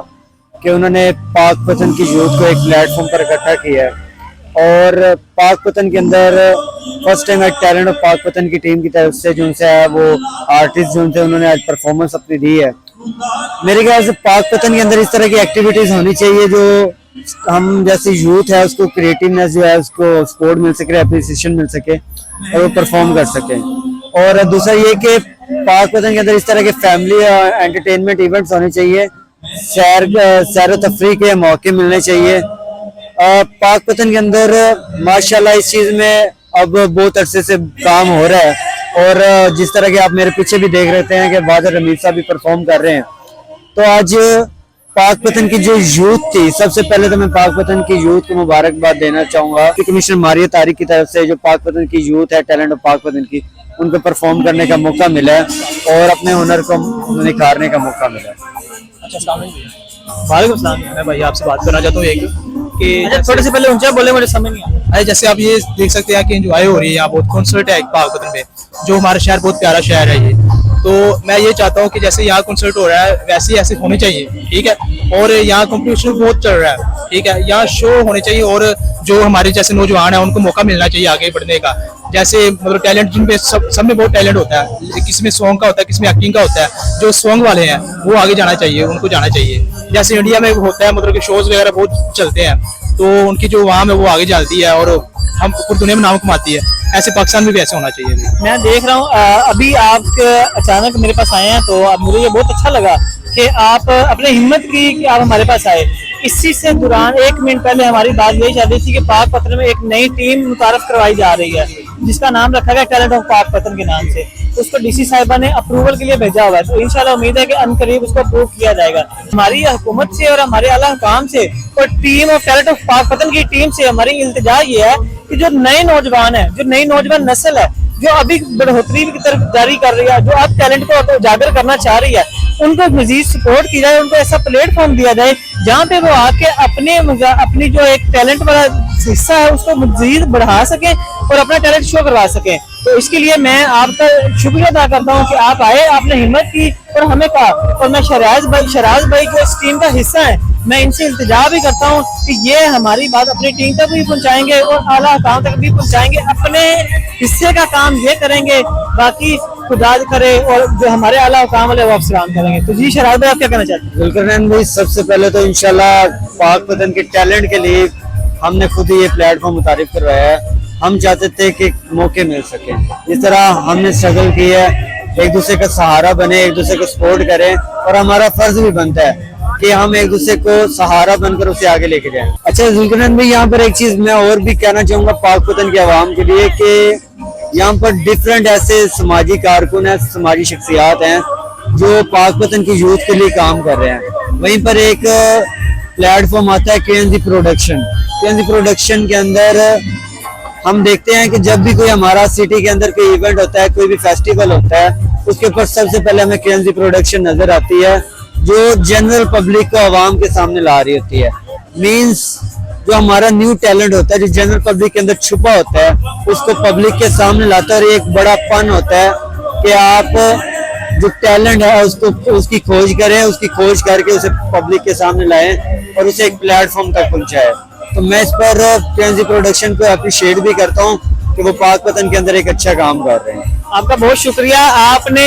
कि उन्होंने पाकपतन की यूथ को एक प्लेटफॉर्म पर इकट्ठा किया है, और पाकपतन के अंदर फर्स्ट टाइम एक टैलेंट ऑफ पाकपतन की टीम की तरफ से जो उनसे है वो आर्टिस्ट जो उनसे उन्होंने आज परफॉर्मेंस अपनी दी है। मेरे ख्याल से पाकपतन के अंदर इस तरह की एक्टिविटीज होनी चाहिए जो हम जैसे यूथ है उसको क्रिएटिवनेस जो है उसको सपोर्ट मिल सके, एप्रिसिएशन मिल सके और वो परफॉर्म कर सके। और दूसरा ये कि पाकपतन के अंदर इस तरह के फैमिली एंटरटेनमेंट इवेंट्स होने चाहिए, सैर तफरी के मौके मिलने चाहिए। पाकपतन के अंदर माशाल्लाह इस चीज में अब बहुत अरसे से काम हो रहा है, और जिस तरह के आप मेरे पीछे भी देख रहे हैं कि बादल रमीज साहब भी परफॉर्म कर रहे हैं। तो आज पाकपतन की जो यूथ थी, सबसे पहले तो मैं पाकपतन की यूथ को मुबारकबाद देना चाहूंगा कि कमिश्नर मारिया तारिक की तरफ से जो पाकपतन की यूथ है, टैलेंट ऑफ पाकपतन की, उनको परफॉर्म करने का मौका मिला है और अपने हुनर को निखारने का मौका मिला है। वालेकुम सलाम। मैं भाई आपसे बात करना चाहता हूँ एक कि थोड़े से पहले ऊंचा बोले, मुझे समझ नहीं आया। अरे जैसे आप ये देख सकते हैं कि एंजॉय हो रही है यहाँ, बहुत कॉन्सर्ट है पाकपतन में, जो हमारा शहर बहुत प्यारा शहर है ये। तो मैं ये चाहता हूँ कि जैसे यहाँ कॉन्सर्ट हो रहा है वैसे ही ऐसे होने चाहिए, ठीक है। और यहाँ कंपटीशन बहुत चल रहा है, ठीक है, यहाँ शो होने चाहिए, और जो हमारे जैसे नौजवान है उनको मौका मिलना चाहिए आगे बढ़ने का। जैसे मतलब टैलेंट जिनपे सब में बहुत टैलेंट होता है, किसी में सॉन्ग का होता है, किसी में एक्टिंग का होता है। जो सॉन्ग वाले हैं वो आगे जाना चाहिए, उनको जाना चाहिए। जैसे इंडिया में होता है मतलब कि शोज वगैरह बहुत चलते हैं, तो उनकी जो वहाँ में वो आगे जाती है और हम पूरी दुनिया में नाम कमाती है। ऐसे पाकिस्तान में भी ऐसे होना चाहिए। मैं देख रहा हूँ अभी आप अचानक मेरे पास आए हैं, तो अब मुझे ये बहुत अच्छा लगा कि आप अपने हिम्मत की कि आप हमारे पास आए। इसी से दौरान 1 मिनट पहले हमारी बात यही चल रही थी कि पाकपतन में एक नई टीम मुतारफ करवाई जा रही है जिसका नाम रखा गया टैलेंट ऑफ पाकपतन के नाम से। उसको डीसी साहिबा ने अप्रूवल के लिए भेजा हुआ है, तो इंशाल्लाह उम्मीद है कि अनकरीब उसको अप्रूव किया जाएगा। हमारी हुकूमत से और हमारे आला हुकाम से और team of talent of Pakpattan की टीम से हमारी इल्तिजा ये है कि जो नए नौजवान है, जो नई नौजवान नस्ल है, जो अभी बढ़ोतरी की तरफ जारी कर रही है, जो अब टैलेंट को उजागर करना चाह रही है, उनको मजीद सपोर्ट की जाए, उनको ऐसा प्लेटफॉर्म दिया जाए जहाँ पे वो आके अपनी जो एक टैलेंट वाला हिस्सा है उसको मजीद बढ़ा सके और अपना टैलेंट शो करवा सके। तो इसके लिए मैं आपका शुक्रिया अदा करता हूँ कि आप आए, आपने हिम्मत की और हमें कहा। और मैं शराज भाई जो इस टीम का हिस्सा है, मैं इनसे इल्तिजा भी करता हूँ कि ये हमारी बात अपनी टीम तक भी पहुँचाएंगे और आला हुकाम तक भी पहुँचाएंगे, अपने हिस्से का काम ये करेंगे, बाकी खुदा करे और जो हमारे आला हुकाम वाले वो अफसरान करेंगे। तो जी शराज भाई, आप क्या कहना चाहते हैं? जुल्करनैन भाई, सबसे पहले तो इंशाल्लाह पाकपतन के टैलेंट के लिए हमने खुद ही ये प्लेटफॉर्म मुतारिफ करवाया है। हम चाहते थे कि मौके मिल सके, जिस तरह हमने स्ट्रगल की है, एक दूसरे का सहारा बने, एक दूसरे को सपोर्ट करें, और हमारा फर्ज भी बनता है कि हम एक दूसरे को सहारा बनकर उसे आगे लेके जाएं। अच्छा जुल्करनैन भाई, यहाँ पर एक चीज मैं और भी कहना चाहूंगा पाकपतन के अवाम के लिए कि यहाँ पर डिफरेंट ऐसे समाजी कारकुन है, समाजी शख्सियात हैं जो पाकपतन की यूथ के लिए काम कर रहे हैं। वहीं पर एक प्लेटफॉर्म आता है केएनजी प्रोडक्शन। केएनजी प्रोडक्शन के अंदर हम देखते हैं कि जब भी कोई हमारा सिटी के अंदर कोई इवेंट होता है, कोई भी फेस्टिवल होता है, उसके ऊपर सबसे पहले हमें KNZ प्रोडक्शन नजर आती है, जो जनरल पब्लिक को आवाम के सामने ला रही होती है। मींस जो हमारा न्यू टैलेंट होता है, जो जनरल पब्लिक के अंदर छुपा होता है, उसको पब्लिक के सामने लाता है। और एक बड़ा फन होता है कि आप जो टैलेंट है उसको उसकी खोज करें, उसकी खोज करके उसे पब्लिक के सामने लाएं और उसे एक प्लेटफॉर्म तक पहुंचाएं। तो मैं इस पर KNZ प्रोडक्शन को अप्रिशिएट भी करता हूं कि वो पाकपतन के अंदर एक अच्छा काम कर रहे हैं। आपका बहुत शुक्रिया। आपने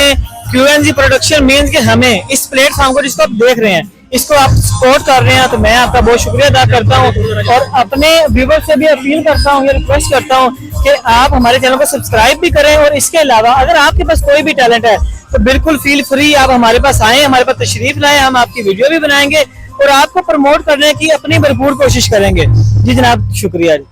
KNZ प्रोडक्शन मीन्स के हमें इस प्लेटफॉर्म को जिसको आप देख रहे हैं, इसको आप सपोर्ट कर रहे हैं, तो मैं आपका बहुत शुक्रिया अदा करता हूं और अपने व्यूवर से भी अपील करता हूं, या रिक्वेस्ट करता हूं कि आप हमारे चैनल को सब्सक्राइब भी करें। और इसके अलावा अगर आपके पास कोई भी टैलेंट है तो बिल्कुल फील फ्री आप हमारे पास आएं, हमारे पास तशरीफ लाएं, हम आपकी वीडियो भी बनाएंगे और आपको प्रमोट करने की अपनी भरपूर कोशिश करेंगे। जी जनाब, शुक्रिया जी।